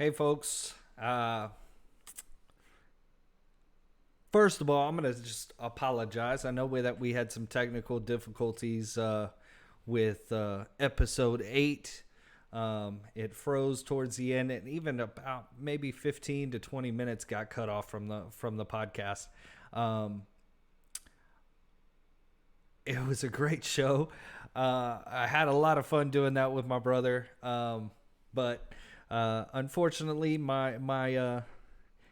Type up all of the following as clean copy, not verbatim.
Hey, folks. First of all, I'm going to just apologize. I know that we had some technical difficulties with episode 8. It froze towards the end, and even about maybe 15 to 20 minutes got cut off from the podcast. Um, it was a great show. I had a lot of fun doing that with my brother, but unfortunately, my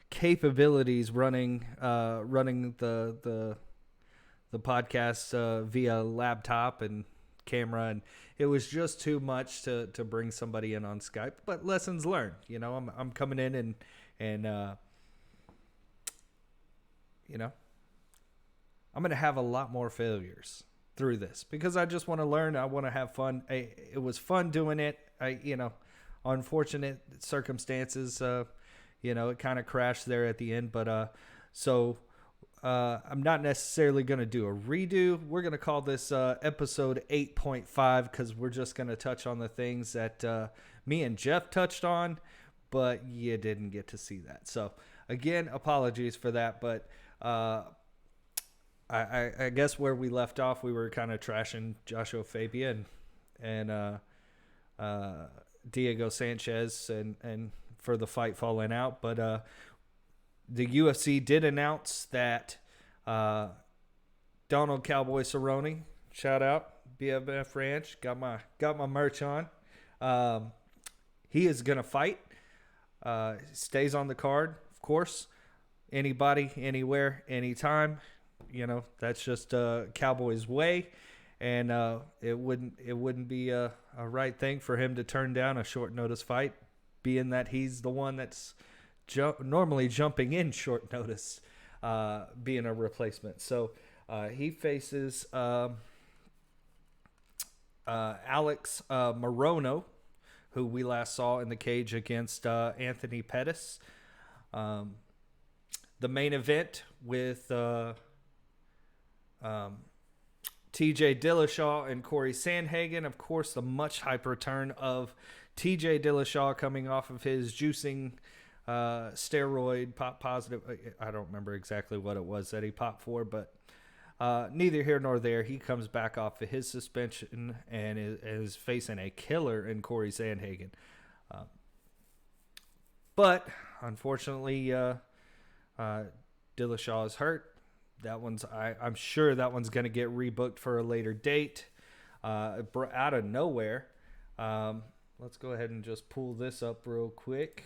capabilities running the podcast via laptop and camera, and it was just too much to bring somebody in on Skype. But lessons learned. I'm coming in and you know I'm gonna have a lot more failures through this because I just want to learn. I want to have fun. It was fun doing it. Unfortunate circumstances. It kind of crashed there at the end, but so I'm not necessarily going to do a redo. We're going to call this episode 8.5 because we're just going to touch on the things that me and Jeff touched on, but you didn't get to see that. So again, apologies for that, but I guess where we left off, we were kind of trashing Joshua Fabia and Diego Sanchez and for the fight falling out. But the UFC did announce that Donald Cowboy Cerrone, shout out BFF Ranch, got my merch on. He is gonna fight. Stays on the card, of course. Anybody, anywhere, anytime. That's just Cowboy's way, and it wouldn't be a right thing for him to turn down a short notice fight, being that he's the one that's normally jumping in short notice, being a replacement. So he faces Alex Morono, who we last saw in the cage against Anthony Pettis. The main event with TJ Dillashaw and Corey Sandhagen. Of course, the much hype return of TJ Dillashaw coming off of his juicing steroid pop positive. I don't remember exactly what it was that he popped for, but neither here nor there. He comes back off of his suspension and is facing a killer in Corey Sandhagen. But unfortunately, Dillashaw is hurt. I'm sure that one's going to get rebooked for a later date. Out of nowhere. Let's go ahead and just pull this up real quick.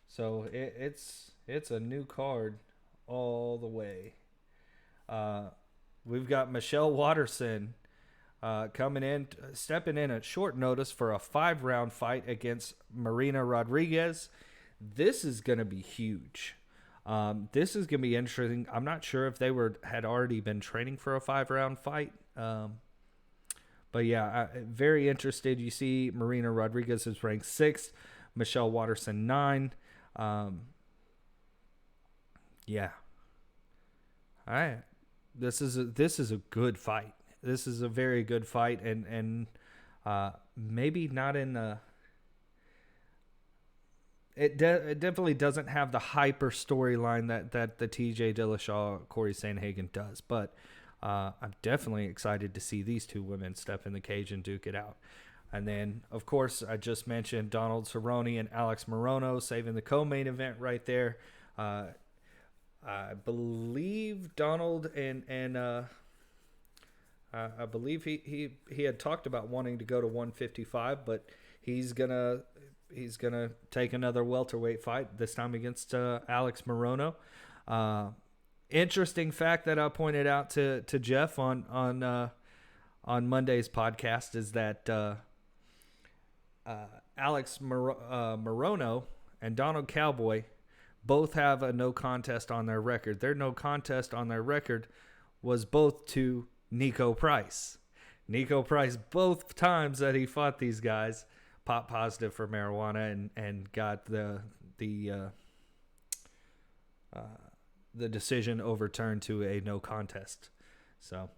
So it's a new card all the way. We've got Michelle Watterson stepping in at short notice for a 5-round fight against Marina Rodriguez. This is going to be huge. This is going to be interesting. I'm not sure if they had already been training for a 5-round fight. But yeah, very interested. You see Marina Rodriguez is ranked 6th, Michelle Watterson 9. Yeah. All right. This is a good fight. This is a very good fight, and maybe not in the. It definitely doesn't have the hyper storyline that the TJ Dillashaw Corey Sandhagen does, but I'm definitely excited to see these two women step in the cage and duke it out. And then, of course, I just mentioned Donald Cerrone and Alex Morono saving the co-main event right there. I believe Donald and I believe he had talked about wanting to go to 155, but he's gonna take another welterweight fight, this time against Alex Morono. Interesting fact that I pointed out to Jeff on Monday's podcast is that Alex Morono and Donald Cowboy both have a no contest on their record. Their no contest on their record was both to Nico Price. Nico Price, both times that he fought these guys, popped positive for marijuana and got the decision overturned to a no contest. So,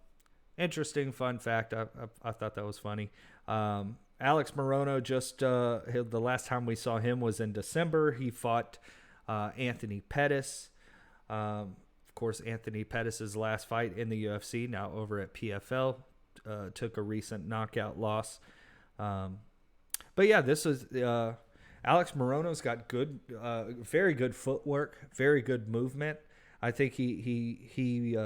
interesting fun fact. I thought that was funny. Alex Morono just the last time we saw him was in December. He fought Anthony Pettis. Of course, Anthony Pettis' last fight in the UFC, now over at PFL, took a recent knockout loss. But yeah, this is Alex Morono's got good, very good footwork, very good movement. I think he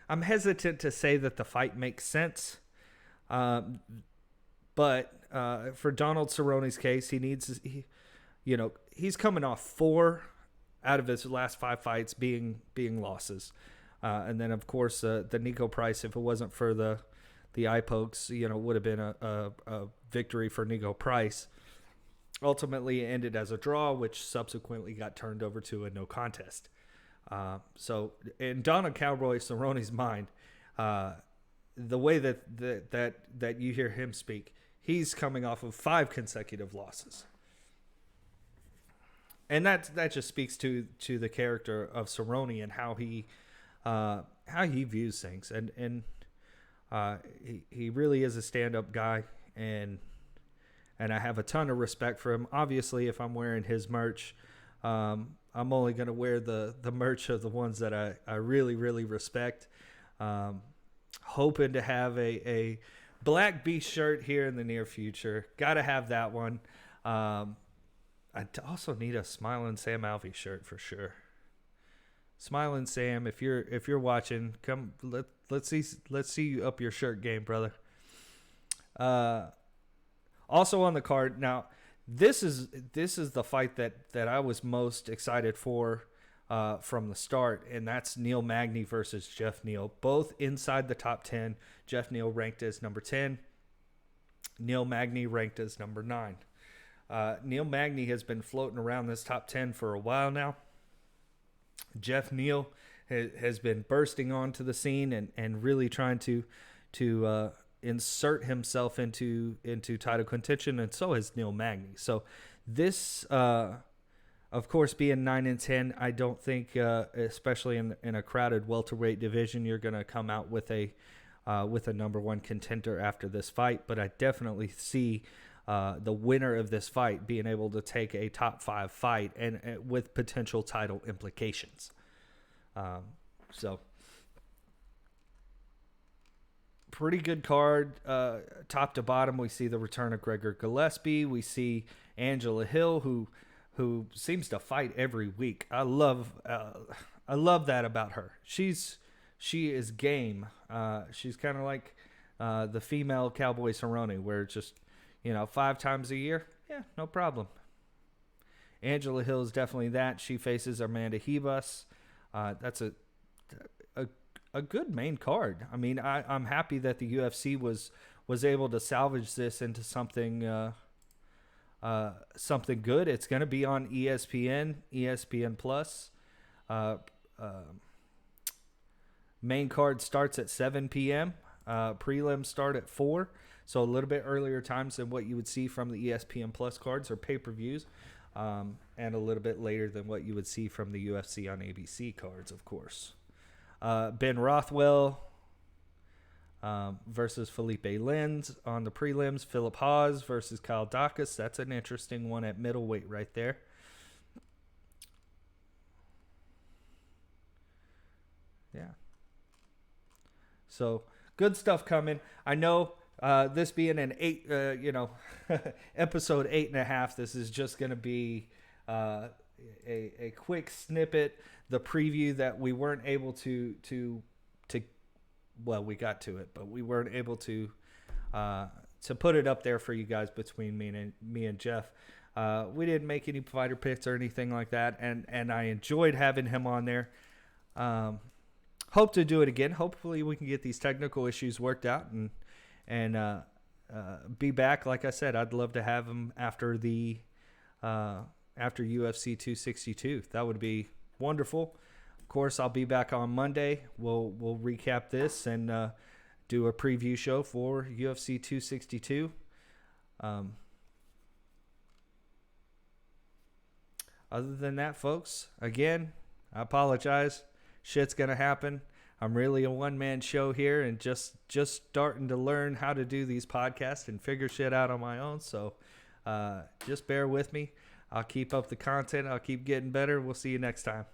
I'm hesitant to say that the fight makes sense, but for Donald Cerrone's case, he's coming off 4 out of his last 5 fights being losses, and then of course the Nico Price, if it wasn't for the eye pokes, would have been a victory for Nico Price. Ultimately, it ended as a draw, which subsequently got turned over to a no contest. So in Donald Cowboy Cerrone's mind, the way that you hear him speak, he's coming off of 5 consecutive losses, and that just speaks to the character of Cerrone and how he views things, and he really is a stand-up guy, and I have a ton of respect for him. Obviously, if I'm wearing his merch, I'm only going to wear the merch of the ones that I really, really respect. Hoping to have a Black Beast shirt here in the near future. Got to have that one. I also need a Smiling Sam Alvey shirt for sure. Smiling Sam, if you're watching, come let's see you up your shirt game, brother. Also on the card now. This is the fight that I was most excited for from the start, and that's Neil Magny versus Jeff Neal. Both inside the top 10. Jeff Neal ranked as number 10. Neil Magny ranked as number 9. Neil Magny has been floating around this top 10 for a while now. Jeff Neal has been bursting onto the scene and really trying to insert himself into title contention, and so has Neil Magny. So this, of course, being 9-10, I don't think, especially in a crowded welterweight division, you're going to come out with a number 1 contender after this fight. But I definitely see the winner of this fight being able to take a top 5 fight and with potential title implications. So. Pretty good card, top to bottom. We see the return of Gregor Gillespie. We see Angela Hill, who seems to fight every week. I love that about her. She is game. She's kind of like the female Cowboy Cerrone, where just 5 times a year, yeah, no problem. Angela Hill is definitely that. She faces Amanda Ribas. That's a good main card. I mean, I'm happy that the UFC was able to salvage this into something good. It's going to be on ESPN Plus. Main card starts at 7 p.m. Prelims start at 4, so a little bit earlier times than what you would see from the ESPN Plus cards or pay-per-views, and a little bit later than what you would see from the UFC on ABC cards, of course. Ben Rothwell versus Felipe Lins on the prelims. Philip Haas versus Kyle Dacus. That's an interesting one at middleweight right there. Yeah. So good stuff coming. I know this being an 8, episode 8.5, this is just going to be a quick snippet. The preview that we weren't able to well, we got to it, but we weren't able to put it up there for you guys between me and Jeff. We didn't make any fighter picks or anything like that, and I enjoyed having him on there. Hope to do it again. Hopefully we can get these technical issues worked out and be back. Like I said, I'd love to have him after UFC 262. That would be wonderful. Of course, I'll be back on Monday. We'll recap this and do a preview show for UFC 262. Other than that, folks, again, I apologize. Shit's going to happen. I'm really a one-man show here and just starting to learn how to do these podcasts and figure shit out on my own. So just bear with me. I'll keep up the content. I'll keep getting better. We'll see you next time.